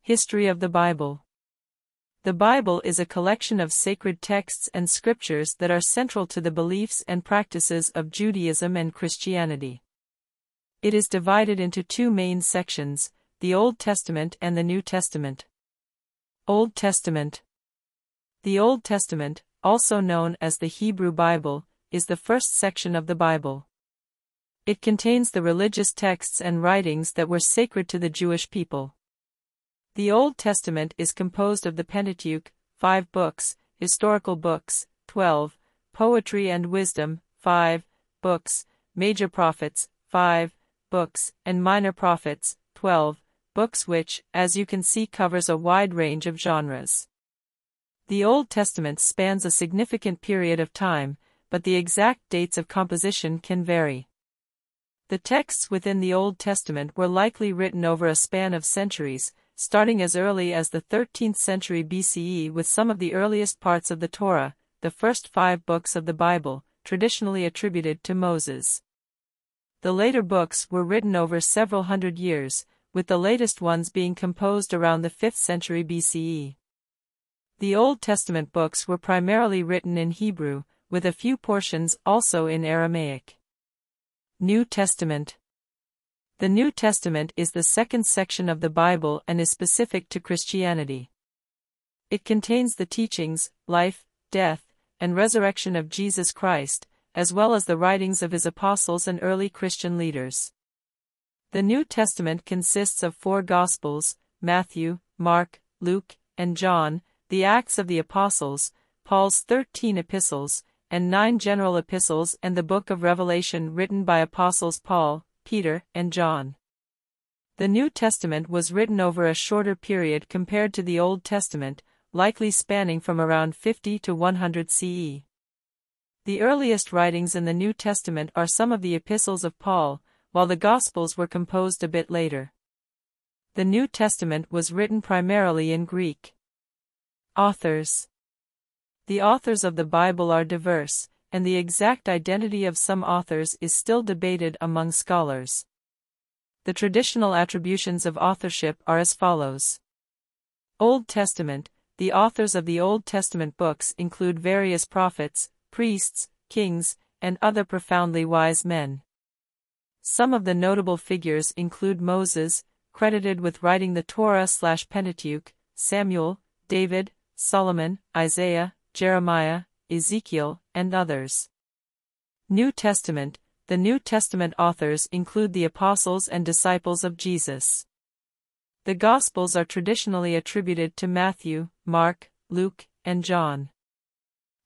History of the Bible. The Bible is a collection of sacred texts and scriptures that are central to the beliefs and practices of Judaism and Christianity. It is divided into two main sections, the Old Testament and the New Testament. Old Testament. The Old Testament, also known as the Hebrew Bible, is the first section of the Bible. It contains the religious texts and writings that were sacred to the Jewish people. The Old Testament is composed of the Pentateuch, 5 books, historical books, 12, poetry and wisdom, 5 books, major prophets, 5 books, and minor prophets, 12 books, which, as you can see, covers a wide range of genres. The Old Testament spans a significant period of time, but the exact dates of composition can vary. The texts within the Old Testament were likely written over a span of centuries, starting as early as the 13th century BCE with some of the earliest parts of the Torah, the first 5 books of the Bible, traditionally attributed to Moses. The later books were written over several hundred years, with the latest ones being composed around the 5th century BCE. The Old Testament books were primarily written in Hebrew, with a few portions also in Aramaic. New Testament. The New Testament is the second section of the Bible and is specific to Christianity. It contains the teachings, life, death, and resurrection of Jesus Christ, as well as the writings of his apostles and early Christian leaders. The New Testament consists of 4 Gospels, Matthew, Mark, Luke, and John, the Acts of the Apostles, Paul's 13 epistles, and 9 general epistles, and the Book of Revelation written by Apostles Paul, Peter, and John. The New Testament was written over a shorter period compared to the Old Testament, likely spanning from around 50 to 100 CE. The earliest writings in the New Testament are some of the epistles of Paul, while the Gospels were composed a bit later. The New Testament was written primarily in Greek. Authors. The authors of the Bible are diverse, and the exact identity of some authors is still debated among scholars. The traditional attributions of authorship are as follows. Old Testament. The authors of the Old Testament books include various prophets, priests, kings, and other profoundly wise men. Some of the notable figures include Moses, credited with writing the Torah/Pentateuch, Samuel, David, Solomon, Isaiah, Jeremiah, Ezekiel, and others. New Testament. The New Testament authors include the apostles and disciples of Jesus. The Gospels are traditionally attributed to Matthew, Mark, Luke, and John.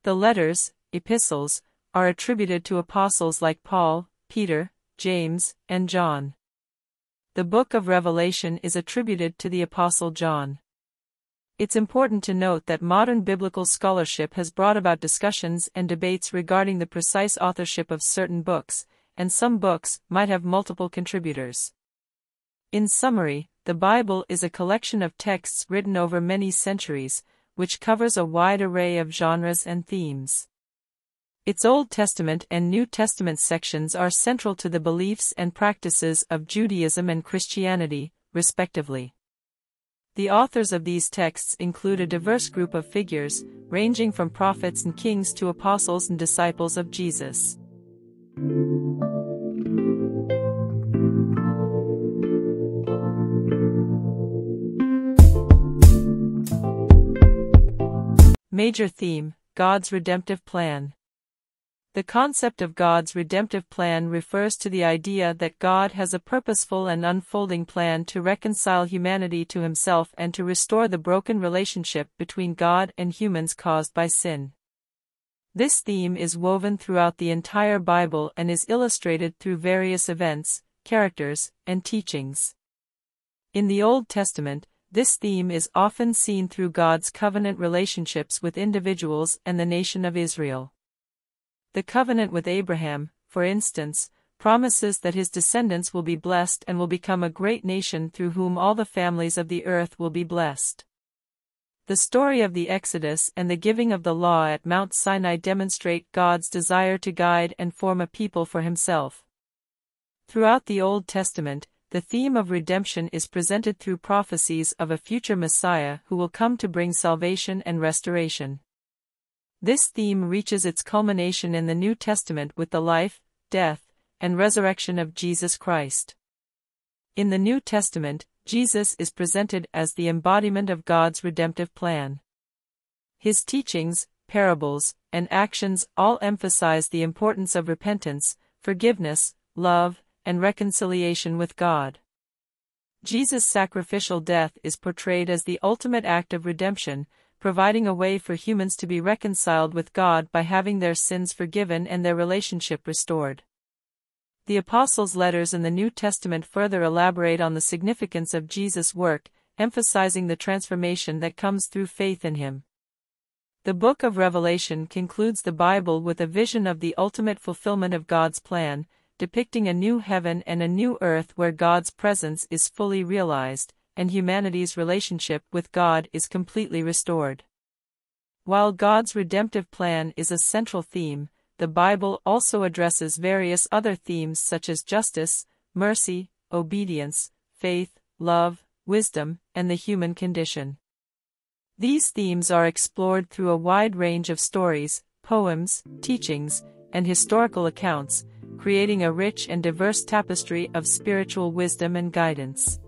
The letters, epistles, are attributed to apostles like Paul, Peter, James, and John. The Book of Revelation is attributed to the Apostle John. It's important to note that modern biblical scholarship has brought about discussions and debates regarding the precise authorship of certain books, and some books might have multiple contributors. In summary, the Bible is a collection of texts written over many centuries, which covers a wide array of genres and themes. Its Old Testament and New Testament sections are central to the beliefs and practices of Judaism and Christianity, respectively. The authors of these texts include a diverse group of figures, ranging from prophets and kings to apostles and disciples of Jesus. Major theme: God's redemptive plan. The concept of God's redemptive plan refers to the idea that God has a purposeful and unfolding plan to reconcile humanity to himself and to restore the broken relationship between God and humans caused by sin. This theme is woven throughout the entire Bible and is illustrated through various events, characters, and teachings. In the Old Testament, this theme is often seen through God's covenant relationships with individuals and the nation of Israel. The covenant with Abraham, for instance, promises that his descendants will be blessed and will become a great nation through whom all the families of the earth will be blessed. The story of the Exodus and the giving of the law at Mount Sinai demonstrate God's desire to guide and form a people for himself. Throughout the Old Testament, the theme of redemption is presented through prophecies of a future Messiah who will come to bring salvation and restoration. This theme reaches its culmination in the New Testament with the life, death, and resurrection of Jesus Christ. In the New Testament, Jesus is presented as the embodiment of God's redemptive plan. His teachings, parables, and actions all emphasize the importance of repentance, forgiveness, love, and reconciliation with God. Jesus' sacrificial death is portrayed as the ultimate act of redemption, providing a way for humans to be reconciled with God by having their sins forgiven and their relationship restored. The Apostles' letters in the New Testament further elaborate on the significance of Jesus' work, emphasizing the transformation that comes through faith in him. The book of Revelation concludes the Bible with a vision of the ultimate fulfillment of God's plan, depicting a new heaven and a new earth where God's presence is fully realized, and humanity's relationship with God is completely restored. While God's redemptive plan is a central theme, the Bible also addresses various other themes such as justice, mercy, obedience, faith, love, wisdom, and the human condition. These themes are explored through a wide range of stories, poems, teachings, and historical accounts, creating a rich and diverse tapestry of spiritual wisdom and guidance.